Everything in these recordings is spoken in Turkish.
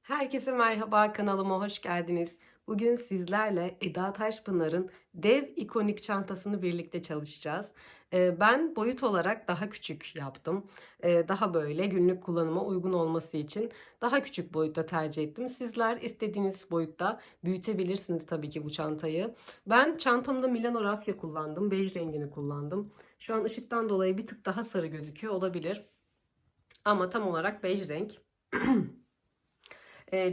Herkese merhaba, kanalıma hoş geldiniz. Bugün sizlerle Eda Taşpınar'ın dev ikonik çantasını birlikte çalışacağız. Ben boyut olarak daha küçük yaptım. Daha böyle günlük kullanıma uygun olması için daha küçük boyutta tercih ettim. Sizler istediğiniz boyutta büyütebilirsiniz tabii ki bu çantayı. Ben çantamda Milano rafya kullandım. Bej rengini kullandım. Şu an ışıktan dolayı bir tık daha sarı gözüküyor olabilir. Ama tam olarak bej renk.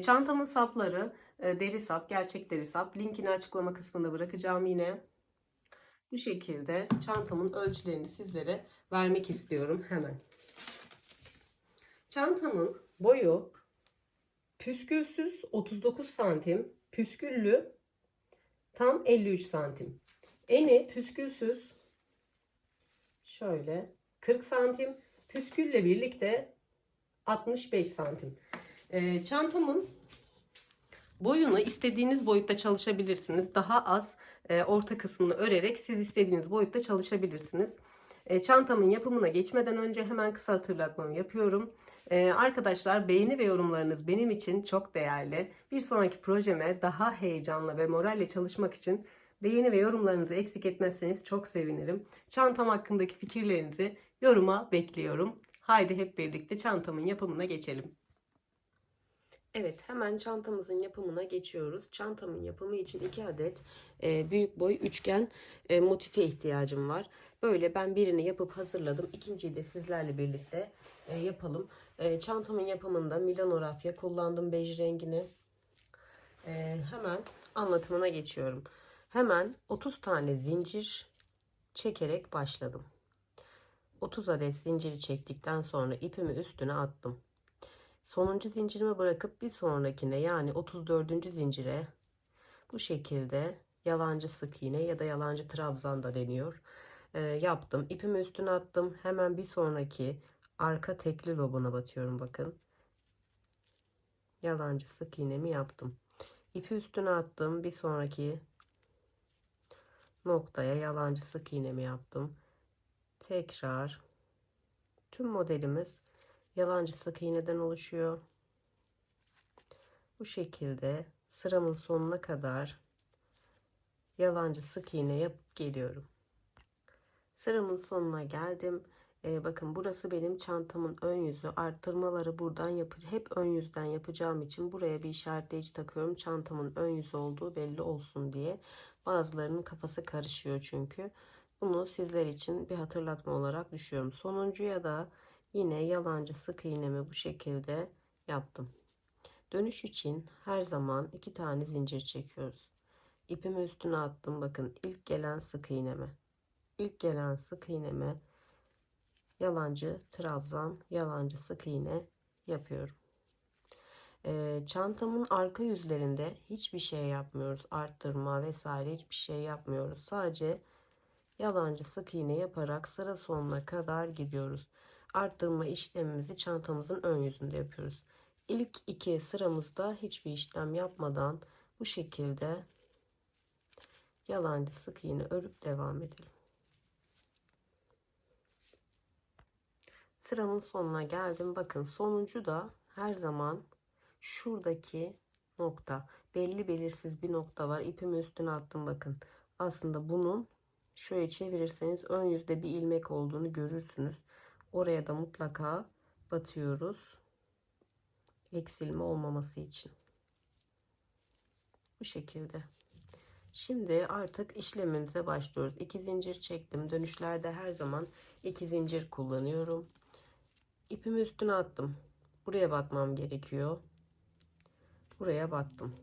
Çantamın sapları deri sap, gerçek deri sap. Linkini açıklama kısmında bırakacağım yine. Bu şekilde çantamın ölçülerini sizlere vermek istiyorum hemen. Çantamın boyu püskülsüz 39 santim, püsküllü tam 53 santim. Eni püskülsüz şöyle 40 santim, püskülle birlikte 65 santim. Çantamın boyunu istediğiniz boyutta çalışabilirsiniz. Daha az orta kısmını örerek siz istediğiniz boyutta çalışabilirsiniz. Çantamın yapımına geçmeden önce hemen kısa hatırlatmamı yapıyorum. Arkadaşlar beğeni ve yorumlarınız benim için çok değerli. Bir sonraki projeme daha heyecanlı ve moralle çalışmak için beğeni ve yorumlarınızı eksik etmezseniz çok sevinirim. Çantam hakkındaki fikirlerinizi yoruma bekliyorum. Haydi hep birlikte çantamın yapımına geçelim. Evet, hemen çantamızın yapımına geçiyoruz. Çantamın yapımı için 2 adet büyük boy üçgen motife ihtiyacım var. Böyle ben birini yapıp hazırladım. İkinciyi de sizlerle birlikte yapalım. Çantamın yapımında Milano rafya kullandım, bej rengini. Hemen anlatımına geçiyorum. Hemen 30 tane zincir çekerek başladım. 30 adet zinciri çektikten sonra ipimi üstüne attım. Sonuncu zincirimi bırakıp bir sonrakine, yani 34. zincire bu şekilde yalancı sık iğne ya da yalancı trabzan da deniyor. Yaptım. İpimi üstüne attım. Hemen bir sonraki arka tekli lobuna batıyorum, bakın. Yalancı sık iğnemi yaptım. İpi üstüne attım. Bir sonraki noktaya yalancı sık iğnemi yaptım. Tekrar tüm modelimiz yalancı sık iğneden oluşuyor. Bu şekilde sıramın sonuna kadar yalancı sık iğne yapıp geliyorum. Sıramın sonuna geldim. Bakın burası benim çantamın ön yüzü. Arttırmaları buradan hep ön yüzden yapacağım için buraya bir işaretleyici takıyorum. Çantamın ön yüzü olduğu belli olsun diye. Bazılarının kafası karışıyor çünkü. Bunu sizler için bir hatırlatma olarak düşüyorum. Sonuncuya da yine yalancı sık iğnemi bu şekilde yaptım. Dönüş için her zaman 2 tane zincir çekiyoruz. İpimi üstüne attım. Bakın ilk gelen sık iğneme. İlk gelen sık iğneme yalancı trabzan, yalancı sık iğne yapıyorum. Çantamın arka yüzlerinde hiçbir şey yapmıyoruz. Arttırma vesaire hiçbir şey yapmıyoruz. Sadece yalancı sık iğne yaparak sıra sonuna kadar gidiyoruz. Arttırma işlemimizi çantamızın ön yüzünde yapıyoruz. İlk iki sıramızda hiçbir işlem yapmadan bu şekilde yalancı sık iğne örüp devam edelim. Sıramın sonuna geldim. Bakın sonuncu da her zaman şuradaki nokta. Belli belirsiz bir nokta var. İpimi üstüne attım, bakın. Aslında bunun şöyle çevirirseniz ön yüzde bir ilmek olduğunu görürsünüz. Oraya da mutlaka batıyoruz. Eksilme olmaması için. Bu şekilde. Şimdi artık işlemimize başlıyoruz. 2 zincir çektim. Dönüşlerde her zaman 2 zincir kullanıyorum. İpimi üstüne attım. Buraya batmam gerekiyor. Buraya battım.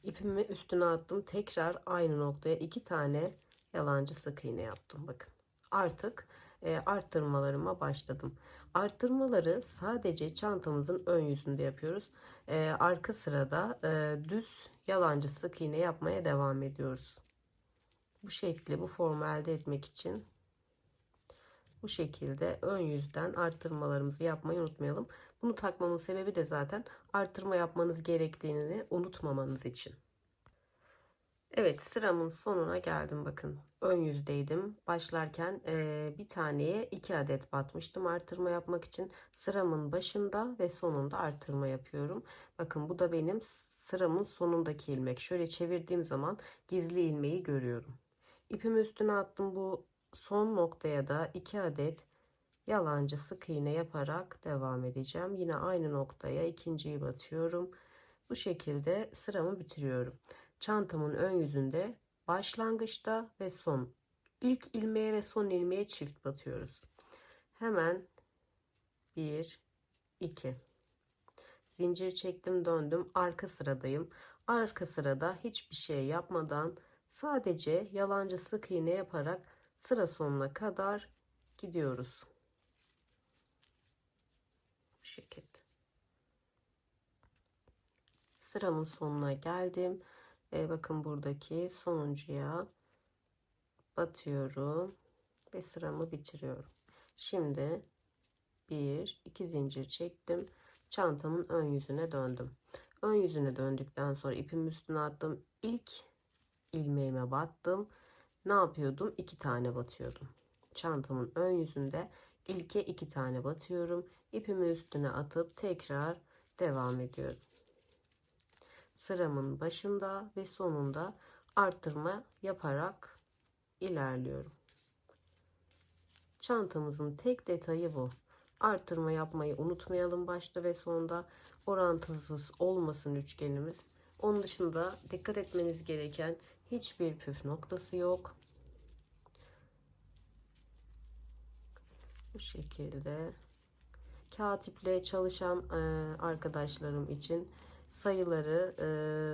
İpimi üstüne attım. Tekrar aynı noktaya 2 tane yalancı sık iğne yaptım. Bakın. Artık arttırmalarıma başladım. Arttırmaları sadece çantamızın ön yüzünde yapıyoruz. Arka sırada düz yalancı sık iğne yapmaya devam ediyoruz. Bu şekli, bu formu elde etmek için bu şekilde ön yüzden arttırmalarımızı yapmayı unutmayalım. Bunu takmamın sebebi de zaten arttırma yapmanız gerektiğini unutmamanız için. Evet, sıramın sonuna geldim bakın. Ön yüzdeydim. Başlarken bir taneye 2 adet batmıştım artırma yapmak için. Sıramın başında ve sonunda artırma yapıyorum. Bakın bu da benim sıramın sonundaki ilmek. Şöyle çevirdiğim zaman gizli ilmeği görüyorum. İpimi üstüne attım. Bu son noktaya da 2 adet yalancı sık iğne yaparak devam edeceğim. Yine aynı noktaya ikinciyi batıyorum. Bu şekilde sıramı bitiriyorum. Çantamın ön yüzünde başlangıçta ve son ilk ilmeğe ve son ilmeğe çift batıyoruz. Hemen 1 2 zincir çektim, döndüm, arka sıradayım. Arka sırada hiçbir şey yapmadan sadece yalancı sık iğne yaparak sıra sonuna kadar gidiyoruz. Bu şekilde. Sıramın sonuna geldim. Bakın buradaki sonuncuya batıyorum ve sıramı bitiriyorum. Şimdi 1 2 zincir çektim. Çantamın ön yüzüne döndüm. Ön yüzüne döndükten sonra ipimi üstüne attım. İlk ilmeğime battım. Ne yapıyordum? 2 tane batıyordum. Çantamın ön yüzünde ilke 2 tane batıyorum. İpimi üstüne atıp tekrar devam ediyorum. Sıramın başında ve sonunda artırma yaparak ilerliyorum. Çantamızın tek detayı bu. Artırma yapmayı unutmayalım başta ve sonda, orantısız olmasın üçgenimiz. Onun dışında dikkat etmeniz gereken hiçbir püf noktası yok. Bu şekilde. Katiple çalışan arkadaşlarım için sayıları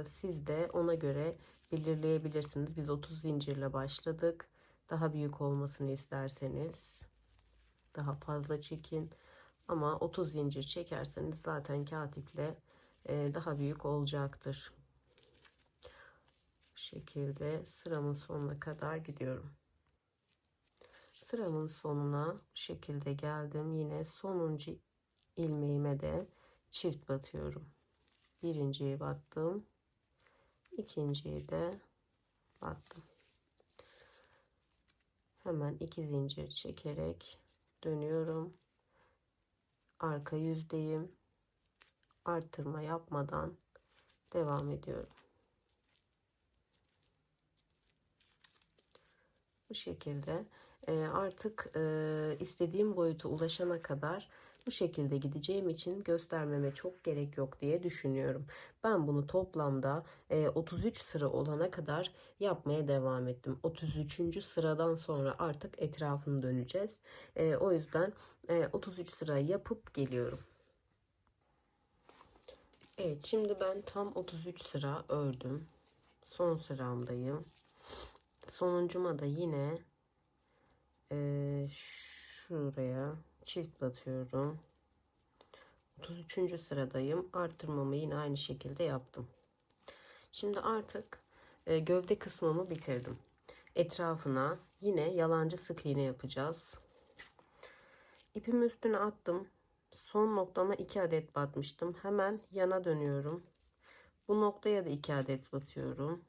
siz de ona göre belirleyebilirsiniz. Biz 30 zincirle başladık. Daha büyük olmasını isterseniz daha fazla çekin. Ama 30 zincir çekerseniz zaten katiple daha büyük olacaktır. Bu şekilde sıramın sonuna kadar gidiyorum. Sıramın sonuna bu şekilde geldim. Yine sonuncu ilmeğime de çift batıyorum. Birinciyi battım. İkinciyi de battım. Hemen 2 zincir çekerek dönüyorum. Arka yüzdeyim. Artırma yapmadan devam ediyorum. Bu şekilde artık istediğim boyuta ulaşana kadar bu şekilde gideceğim için göstermeme çok gerek yok diye düşünüyorum. Ben bunu toplamda 33 sıra olana kadar yapmaya devam ettim. 33. sıradan sonra artık etrafını döneceğiz. O yüzden 33 sıra yapıp geliyorum. Evet, şimdi ben tam 33 sıra ördüm. Son sıramdayım. Sonuncuma da yine şuraya çift batıyorum. 33. sıradayım. Artırmamı yine aynı şekilde yaptım. Şimdi artık gövde kısmımı bitirdim. Etrafına yine yalancı sık iğne yapacağız. İpimi üstüne attım. Son noktama 2 adet batmıştım. Hemen yana dönüyorum. Bu noktaya da 2 adet batıyorum.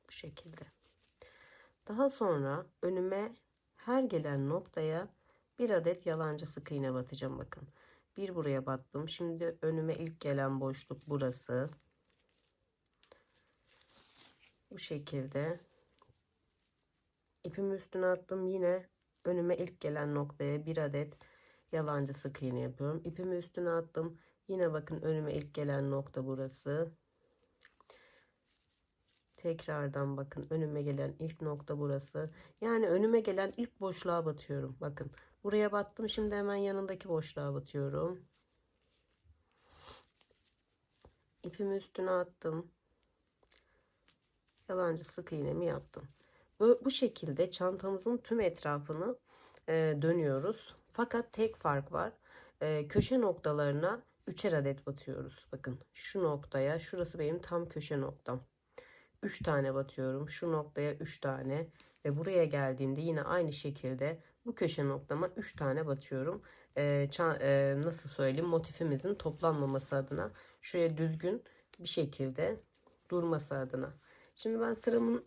Bu şekilde. Daha sonra önüme her gelen noktaya bir adet yalancı sık iğne batacağım. Bakın, bir buraya battım. Şimdi önüme ilk gelen boşluk burası. Bu şekilde ipimi üstüne attım. Yine önüme ilk gelen noktaya bir adet yalancı sık iğne yapıyorum. İpimi üstüne attım. Yine bakın, önüme ilk gelen nokta burası. Tekrardan bakın, önüme gelen ilk nokta burası. Yani önüme gelen ilk boşluğa batıyorum. Bakın, buraya battım. Şimdi hemen yanındaki boşluğa batıyorum. İpimi üstüne attım. Yalancı sık iğnemi yaptım. Bu şekilde çantamızın tüm etrafını dönüyoruz. Fakat tek fark var. Köşe noktalarına 3'er adet batıyoruz. Bakın, şu noktaya, şurası benim tam köşe noktam. 3 tane batıyorum. Şu noktaya 3 tane ve buraya geldiğimde yine aynı şekilde bu köşe noktama 3 tane batıyorum. Nasıl söyleyeyim, motifimizin toplanmaması adına şuraya düzgün bir şekilde durması adına. Şimdi ben sıramın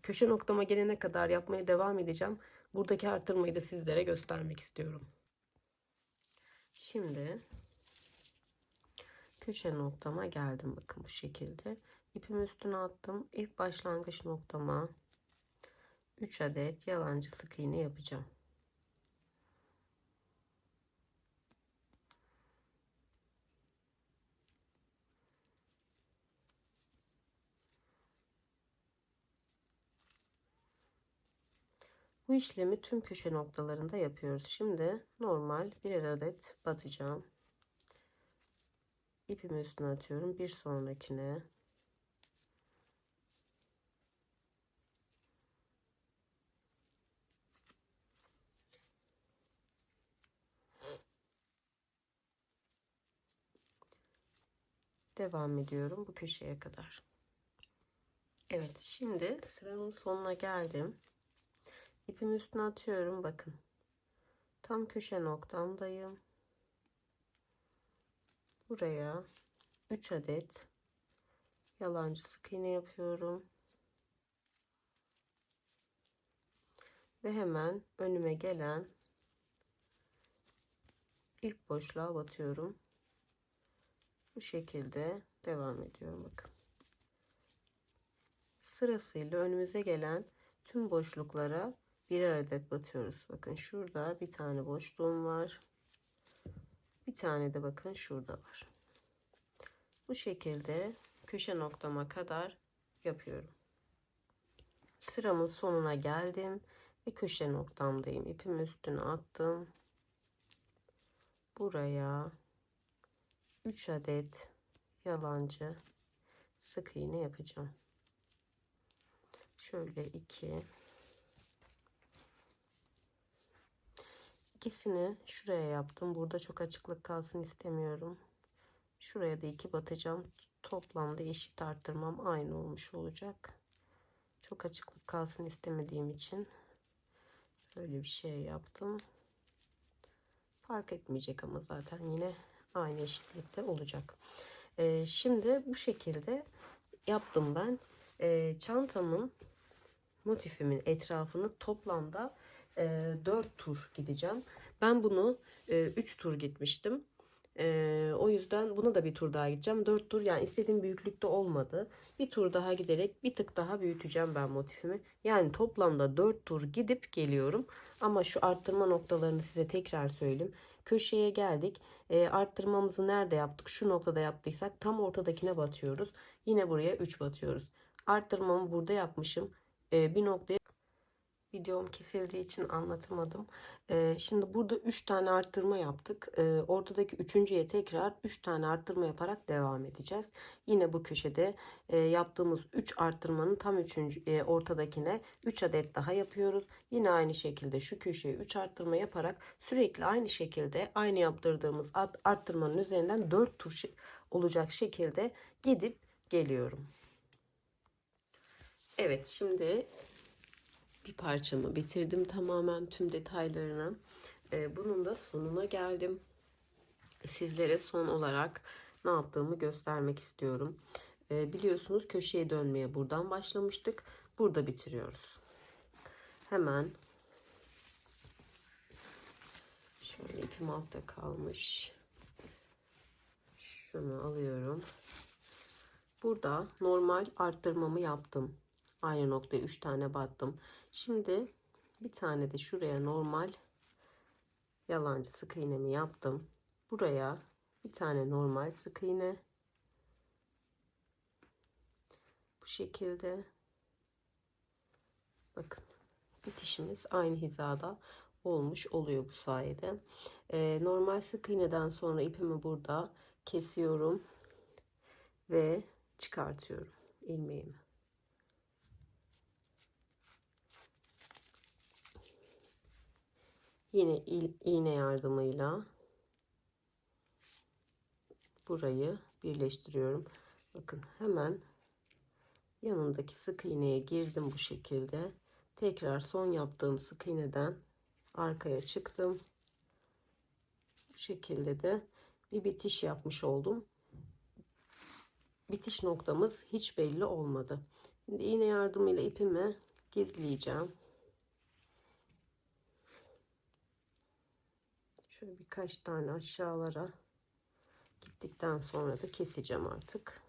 köşe noktama gelene kadar yapmaya devam edeceğim. Buradaki artırmayı da sizlere göstermek istiyorum. Şimdi köşe noktama geldim. Bakın bu şekilde. İpimi üstüne attım. İlk başlangıç noktama 3 adet yalancı sık iğne yapacağım. Bu işlemi tüm köşe noktalarında yapıyoruz. Şimdi normal birer adet batacağım. İpimi üstüne atıyorum. Bir sonrakine. Devam ediyorum bu köşeye kadar. Evet, şimdi sıranın sonuna geldim. İpimi üstüne atıyorum. Bakın. Tam köşe noktamdayım. Buraya 3 adet yalancı sık iğne yapıyorum. Ve hemen önüme gelen ilk boşluğa batıyorum. Bu şekilde devam ediyorum. Bakın. Sırasıyla önümüze gelen tüm boşluklara birer adet batıyoruz. Bakın şurada bir tane boşluğum var. Bir tane de bakın şurada var. Bu şekilde köşe noktama kadar yapıyorum. Sıramın sonuna geldim ve köşe noktamdayım. İpimi üstüne attım. Buraya 3 adet yalancı sık iğne yapacağım. Şöyle ikisini şuraya yaptım. Burada çok açıklık kalsın istemiyorum. Şuraya da 2 batacağım. Toplamda eşit arttırmam aynı olmuş olacak. Çok açıklık kalsın istemediğim için böyle bir şey yaptım. Fark etmeyecek ama zaten yine aynı eşitlikte olacak. Şimdi bu şekilde yaptım ben. Çantamın motifimin etrafını toplamda 4 tur gideceğim. Ben bunu 3 tur gitmiştim. O yüzden buna da bir tur daha gideceğim. 4 tur, yani istediğim büyüklükte olmadı. Bir tur daha giderek bir tık daha büyüteceğim ben motifimi. Yani toplamda 4 tur gidip geliyorum. Ama şu arttırma noktalarını size tekrar söyleyeyim. Köşeye geldik. Arttırmamızı nerede yaptık? Şu noktada yaptıysak tam ortadakine batıyoruz. Yine buraya 3 batıyoruz. Arttırmamı burada yapmışım. Bir noktaya videom kesildiği için anlatamadım. Şimdi burada 3 tane arttırma yaptık. Ortadaki üçüncüye tekrar 3 tane arttırma yaparak devam edeceğiz. Yine bu köşede yaptığımız 3 arttırmanın tam ortadakine 3 adet daha yapıyoruz. Yine aynı şekilde şu köşeye 3 arttırma yaparak sürekli aynı şekilde aynı yaptırdığımız arttırmanın üzerinden 4 tur olacak şekilde gidip geliyorum. Evet, şimdi bir parçamı bitirdim tamamen tüm detaylarını. Bunun da sonuna geldim. Sizlere son olarak ne yaptığımı göstermek istiyorum. Biliyorsunuz köşeye dönmeye buradan başlamıştık. Burada bitiriyoruz. Hemen şöyle ipim altta kalmış. Şunu alıyorum. Burada normal arttırmamı yaptım. Aynı noktaya 3 tane battım. Şimdi bir tane de şuraya normal yalancı sık iğnemi yaptım. Buraya bir tane normal sık iğne. Bu şekilde. Bakın. Bitişimiz aynı hizada olmuş oluyor bu sayede. Normal sık iğneden sonra ipimi burada kesiyorum ve çıkartıyorum ilmeğimi. Yine iğne yardımıyla burayı birleştiriyorum. Bakın hemen yanındaki sık iğneye girdim bu şekilde. Tekrar son yaptığım sık iğneden arkaya çıktım. Bu şekilde de bir bitiş yapmış oldum. bitiş noktamız hiç belli olmadı. Şimdi iğne yardımıyla ipimi gizleyeceğim. Şöyle birkaç tane aşağılara gittikten sonra da keseceğim artık.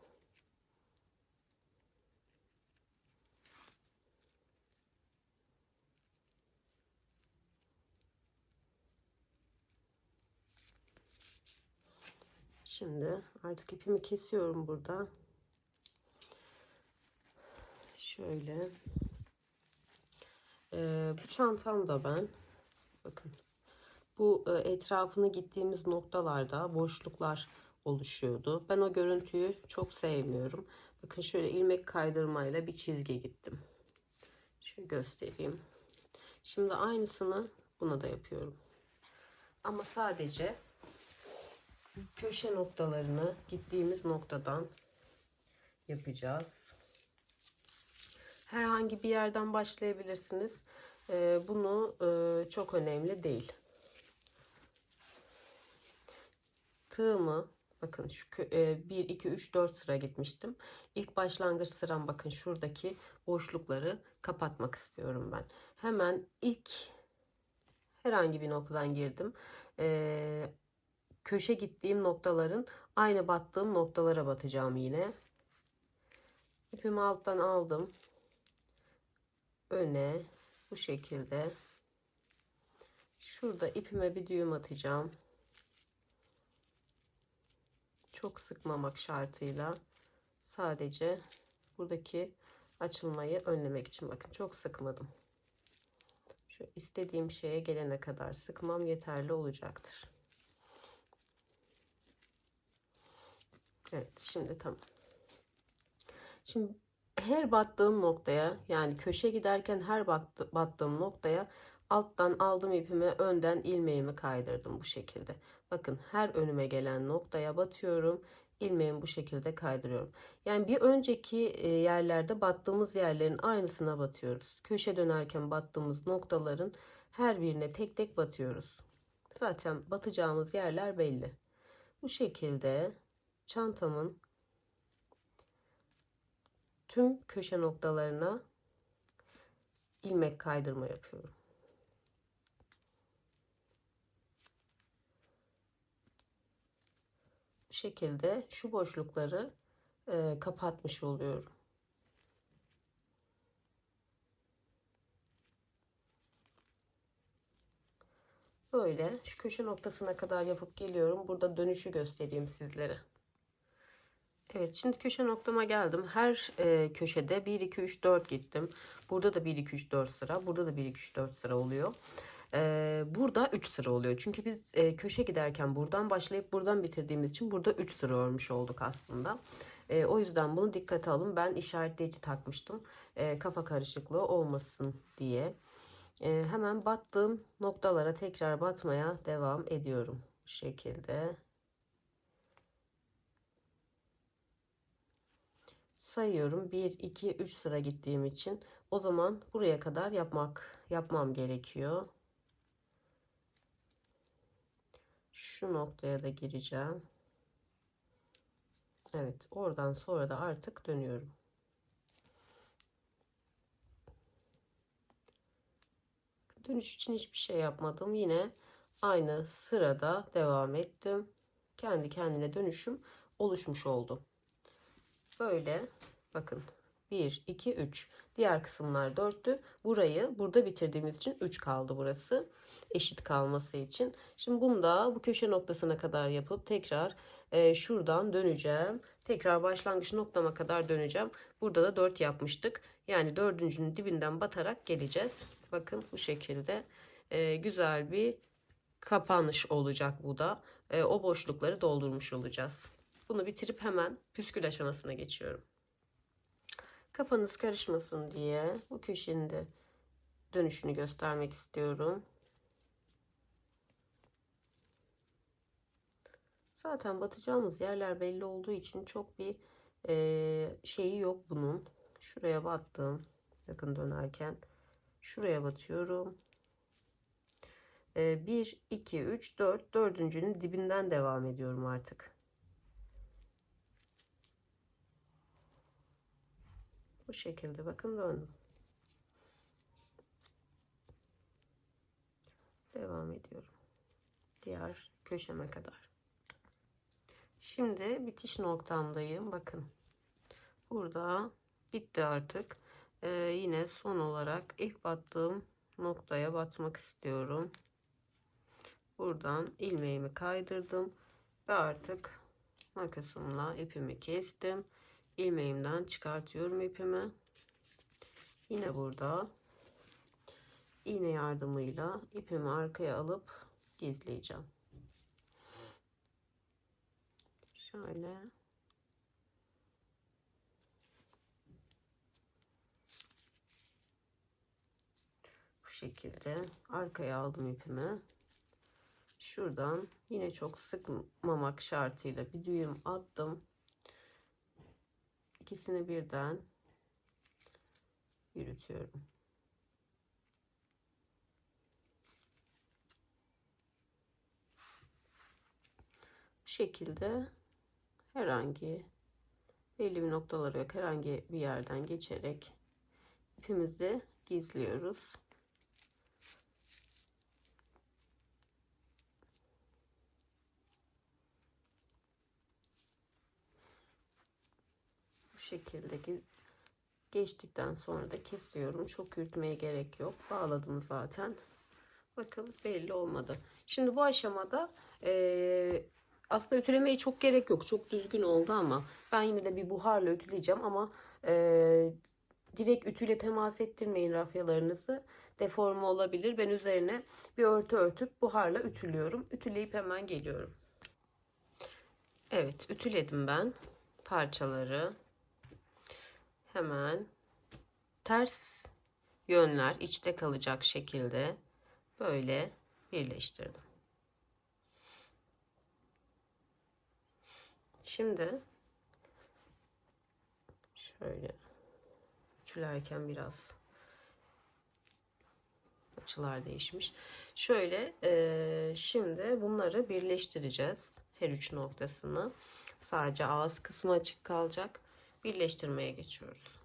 Şimdi artık ipimi kesiyorum burada. Şöyle. Bu çantamda ben bakın bu etrafını gittiğimiz noktalarda boşluklar oluşuyordu. Ben o görüntüyü çok sevmiyorum. Bakın şöyle ilmek kaydırmayla bir çizgi gittim. Şöyle göstereyim. Şimdi aynısını buna da yapıyorum. Ama sadece köşe noktalarını gittiğimiz noktadan yapacağız. Herhangi bir yerden başlayabilirsiniz. Bunu çok önemli değil. Tığımı bakın şu 1 2 3 4 sıra gitmiştim. İlk başlangıç sıram bakın şuradaki boşlukları kapatmak istiyorum ben. Hemen ilk herhangi bir noktadan girdim. Köşe gittiğim noktaların aynı battığım noktalara batacağım yine. İpimi alttan aldım. Öne bu şekilde. Şurada ipime bir düğüm atacağım. Çok sıkmamak şartıyla. Sadece buradaki açılmayı önlemek için bakın çok sıkmadım. Şu istediğim şeye gelene kadar sıkmam yeterli olacaktır. Evet şimdi tamam. Şimdi her battığım noktaya yani köşe giderken her battığım noktaya alttan aldım ipimi önden ilmeğimi kaydırdım bu şekilde. Bakın her önüme gelen noktaya batıyorum. İlmeğimi bu şekilde kaydırıyorum. Yani bir önceki yerlerde battığımız yerlerin aynısına batıyoruz. Köşe dönerken battığımız noktaların her birine tek tek batıyoruz. Zaten batacağımız yerler belli. Bu şekilde çantamın tüm köşe noktalarına ilmek kaydırma yapıyorum. Bu şekilde şu boşlukları kapatmış oluyorum. Böyle şu köşe noktasına kadar yapıp geliyorum. Burada dönüşü göstereyim sizlere. Evet şimdi köşe noktama geldim. Her köşede 1 2 3 4 gittim. Burada da 1 2 3 4 sıra. Burada da 1 2 3 4 sıra oluyor. Burada 3 sıra oluyor. Çünkü biz köşe giderken buradan başlayıp buradan bitirdiğimiz için burada 3 sıra örmüş olduk aslında. O yüzden bunu dikkate alın. Ben işaretleyici takmıştım. Kafa karışıklığı olmasın diye. Hemen battığım noktalara tekrar batmaya devam ediyorum. Bu şekilde. Sayıyorum 1 2 3 sıra gittiğim için o zaman buraya kadar yapmam gerekiyor. Şu noktaya da gireceğim. Evet, oradan sonra da artık dönüyorum. Dönüş için hiçbir şey yapmadım. Yine aynı sırada devam ettim. Kendi kendine dönüşüm oluşmuş oldu. Böyle bakın 1 2 3 diğer kısımlar 4'tü. Burayı burada bitirdiğimiz için 3 kaldı burası. Eşit kalması için. Şimdi bunu da bu köşe noktasına kadar yapıp tekrar şuradan döneceğim. Tekrar başlangıç noktama kadar döneceğim. Burada da 4 yapmıştık. Yani dördüncünün dibinden batarak geleceğiz. Bakın bu şekilde güzel bir kapanış olacak bu da. O boşlukları doldurmuş olacağız. Bunu bitirip hemen püskül aşamasına geçiyorum. Kafanız karışmasın diye bu köşenin de dönüşünü göstermek istiyorum. Zaten batacağımız yerler belli olduğu için çok bir şeyi yok bunun. Şuraya battım. Bakın dönerken. Şuraya batıyorum. 1, 2, 3, 4. Dördüncünün dibinden devam ediyorum artık. Bu şekilde bakın döndüm. Devam ediyorum. Diğer köşeme kadar. Şimdi bitiş noktamdayım. Bakın. Burada bitti artık. Yine son olarak ilk battığım noktaya batmak istiyorum. Buradan ilmeğimi kaydırdım ve artık makasımla ipimi kestim. İlmeğimden çıkartıyorum ipimi. Yine burada iğne yardımıyla ipimi arkaya alıp gizleyeceğim. Şöyle. Bu şekilde arkaya aldım ipimi. Şuradan yine çok sıkmamak şartıyla bir düğüm attım. İkisini birden yürütüyorum. Bu şekilde herhangi belli bir noktaları yok, herhangi bir yerden geçerek ipimizi gizliyoruz. Bu şekilde geçtikten sonra da kesiyorum. Çok yürütmeye gerek yok. Bağladım zaten. Bakın belli olmadı. Şimdi bu aşamada aslında ütülemeye çok gerek yok. Çok düzgün oldu ama ben yine de bir buharla ütüleyeceğim ama direkt ütüyle temas ettirmeyin rafyalarınızı. Deforme olabilir. Ben üzerine bir örtü örtüp buharla ütülüyorum. Ütüleyip hemen geliyorum. Evet, ütüledim ben parçaları. Hemen ters yönler içte kalacak şekilde böyle birleştirdim. Şimdi şöyle ütülerken biraz açılar değişmiş. Şöyle şimdi bunları birleştireceğiz. Her üç noktasını. Sadece ağız kısmı açık kalacak. Birleştirmeye geçiyoruz.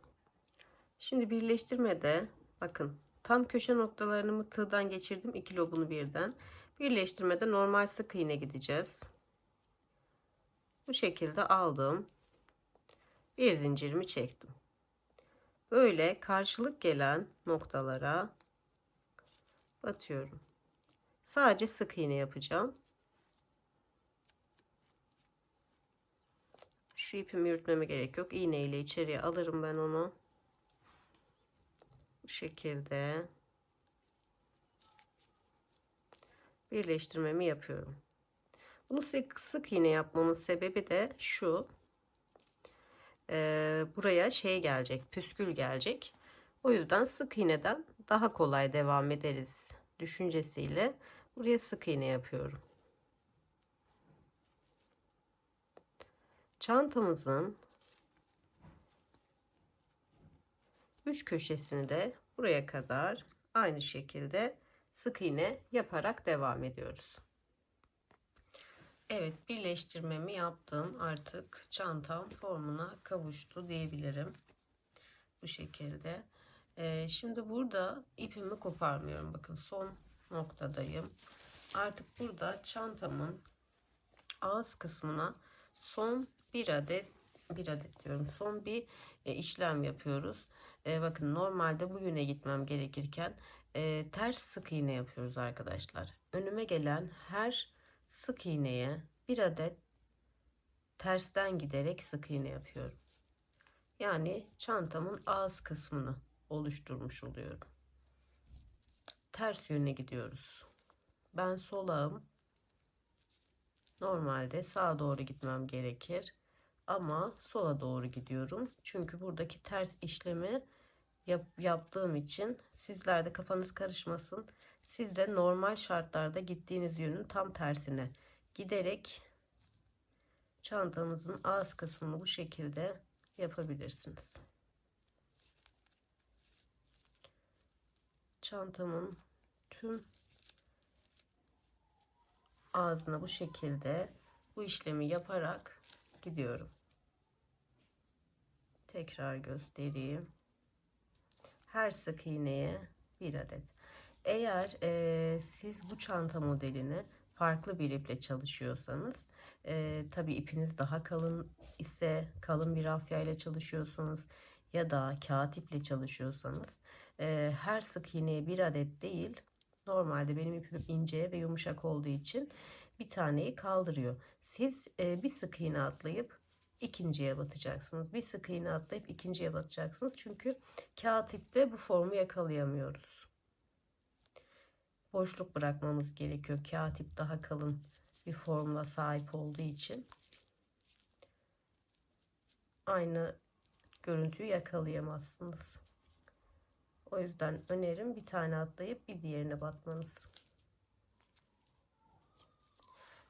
Şimdi birleştirmede bakın tam köşe noktalarını tığdan geçirdim. 2 lobunu birden. Birleştirmede normal sık iğne gideceğiz. Bu şekilde aldım. Bir zincirimi çektim. Böyle karşılık gelen noktalara batıyorum. Sadece sık iğne yapacağım. Şu ipimi yürütmeme gerek yok. İğne ile içeriye alırım ben onu. Bu şekilde birleştirmemi yapıyorum. Bunu sık iğne yapmamın sebebi de şu. Buraya şey gelecek, püskül gelecek. O yüzden sık iğneden daha kolay devam ederiz düşüncesiyle buraya sık iğne yapıyorum. Çantamızın 3 köşesini de buraya kadar aynı şekilde sık iğne yaparak devam ediyoruz. Evet, birleştirmemi yaptım. Artık çantam formuna kavuştu diyebilirim. Bu şekilde. Şimdi burada ipimi koparmıyorum. Bakın son noktadayım. Artık burada çantamın ağız kısmına son bir adet diyorum. Son bir işlem yapıyoruz. Bakın normalde bu yöne gitmem gerekirken ters sık iğne yapıyoruz arkadaşlar. Önüme gelen her sık iğneye bir adet tersten giderek sık iğne yapıyorum. Yani çantamın ağız kısmını oluşturmuş oluyorum. Ters yöne gidiyoruz. Ben solağım. Normalde sağa doğru gitmem gerekir. Ama sola doğru gidiyorum. Çünkü buradaki ters işlemi yaptığım için sizlerde kafanız karışmasın. Siz de normal şartlarda gittiğiniz yönün tam tersine giderek çantanızın ağız kısmını bu şekilde yapabilirsiniz. Çantamın tüm ağzına bu şekilde bu işlemi yaparak gidiyorum. Tekrar göstereyim. Her sık iğneye bir adet. Eğer siz bu çanta modelini farklı bir iple çalışıyorsanız, tabii ipiniz daha kalın ise, kalın bir rafya ile çalışıyorsanız ya da kağıt iple çalışıyorsanız, her sık iğneye bir adet değil, normalde benim ipim ince ve yumuşak olduğu için bir taneyi kaldırıyor. Siz bir sık iğne atlayıp ikinciye batacaksınız. Bir sık iğne atlayıp ikinciye batacaksınız. Çünkü kağıt iple bu formu yakalayamıyoruz. Boşluk bırakmamız gerekiyor. Kağıt ip daha kalın bir formla sahip olduğu için aynı görüntüyü yakalayamazsınız. O yüzden önerim bir tane atlayıp bir diğerine batmanız.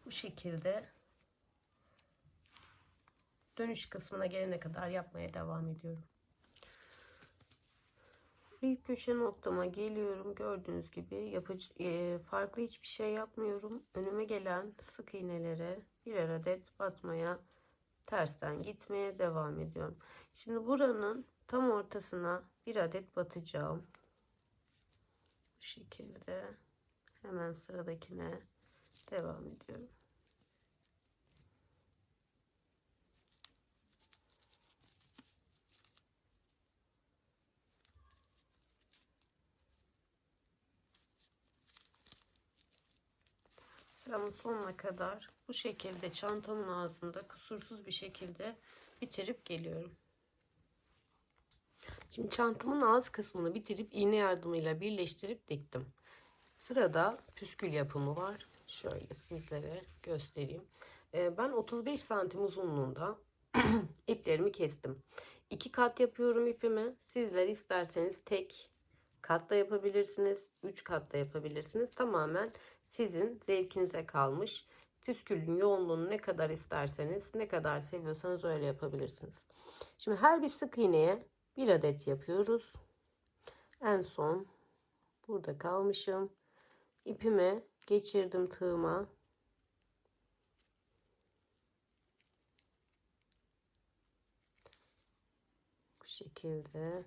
Bu şekilde dönüş kısmına gelene kadar yapmaya devam ediyorum. İlk köşe noktama geliyorum. Gördüğünüz gibi farklı hiçbir şey yapmıyorum. Önüme gelen sık iğnelere birer adet batmaya, tersten gitmeye devam ediyorum. Şimdi buranın tam ortasına bir adet batacağım. Bu şekilde hemen sıradakine devam ediyorum. Sıramın sonuna kadar bu şekilde çantamın ağzında kusursuz bir şekilde bitirip geliyorum. Şimdi çantamın ağız kısmını bitirip iğne yardımıyla birleştirip diktim. Sırada püskül yapımı var. Şöyle sizlere göstereyim. Ben 35 santim uzunluğunda iplerimi kestim. 2 kat yapıyorum ipimi. Sizler isterseniz tek katta yapabilirsiniz. 3 katta yapabilirsiniz. Tamamen sizin zevkinize kalmış. Püskülün yoğunluğunu ne kadar isterseniz, ne kadar seviyorsanız öyle yapabilirsiniz. Şimdi her bir sık iğneye bir adet yapıyoruz. En son burada kalmışım. İpimi geçirdim tığıma. Bu şekilde.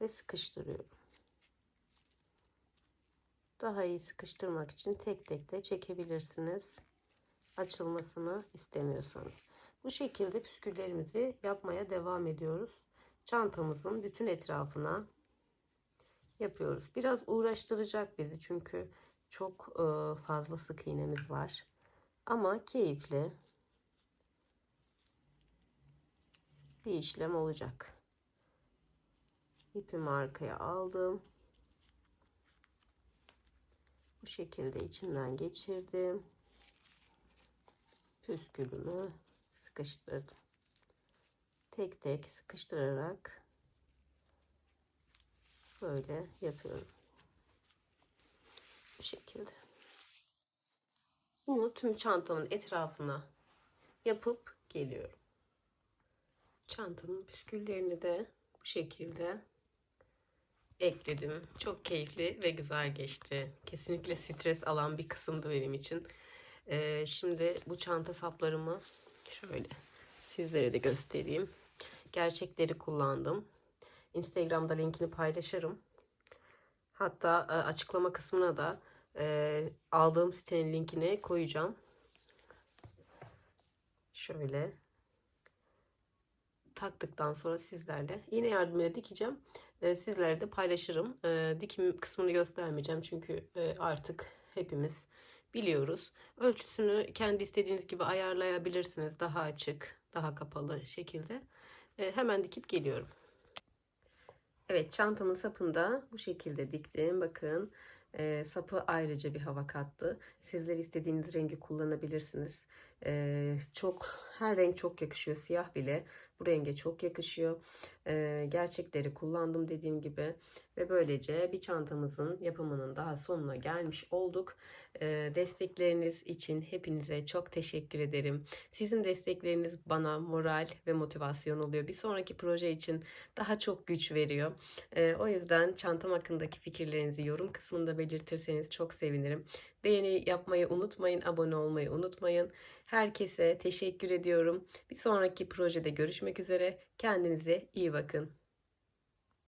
Ve sıkıştırıyorum. Daha iyi sıkıştırmak için tek tek de çekebilirsiniz. Açılmasını istemiyorsanız. Bu şekilde püsküllerimizi yapmaya devam ediyoruz. Çantamızın bütün etrafına yapıyoruz. Biraz uğraştıracak bizi çünkü çok fazla sık iğnemiz var. Ama keyifli bir işlem olacak. İpimi arkaya aldım. Bu şekilde içinden geçirdim. Püskülümü sıkıştırdım. Tek tek sıkıştırarak böyle yapıyorum. Bu şekilde. Bunu tüm çantamın etrafına yapıp geliyorum. Çantamın püsküllerini de bu şekilde ekledim. Çok keyifli ve güzel geçti. Kesinlikle stres alan bir kısımdı benim için. Şimdi bu çanta saplarımı şöyle sizlere de göstereyim. Gerçekleri kullandım. Instagram'da linkini paylaşırım. Hatta açıklama kısmına da aldığım sitenin linkini koyacağım. Şöyle taktıktan sonra sizlerle iğne yardımıyla dikeceğim. Sizlere de paylaşırım. Dikim kısmını göstermeyeceğim çünkü artık hepimiz biliyoruz. Ölçüsünü kendi istediğiniz gibi ayarlayabilirsiniz. Daha açık, daha kapalı şekilde. Hemen dikip geliyorum. Evet, çantamın sapını da bu şekilde diktim. Bakın sapı ayrıca bir hava kattı. Sizler istediğiniz rengi kullanabilirsiniz. Çok, her renk çok yakışıyor. Siyah bile bu renge çok yakışıyor. Gerçekleri kullandım dediğim gibi. Ve böylece bir çantamızın yapımının daha sonuna gelmiş olduk. Destekleriniz için hepinize çok teşekkür ederim. Sizin destekleriniz bana moral ve motivasyon oluyor. Bir sonraki proje için daha çok güç veriyor. O yüzden çantam hakkındaki fikirlerinizi yorum kısmında belirtirseniz çok sevinirim. Beğeni yapmayı unutmayın, abone olmayı unutmayın. Herkese teşekkür ediyorum. Bir sonraki projede görüşmek üzere. Kendinize iyi bakın.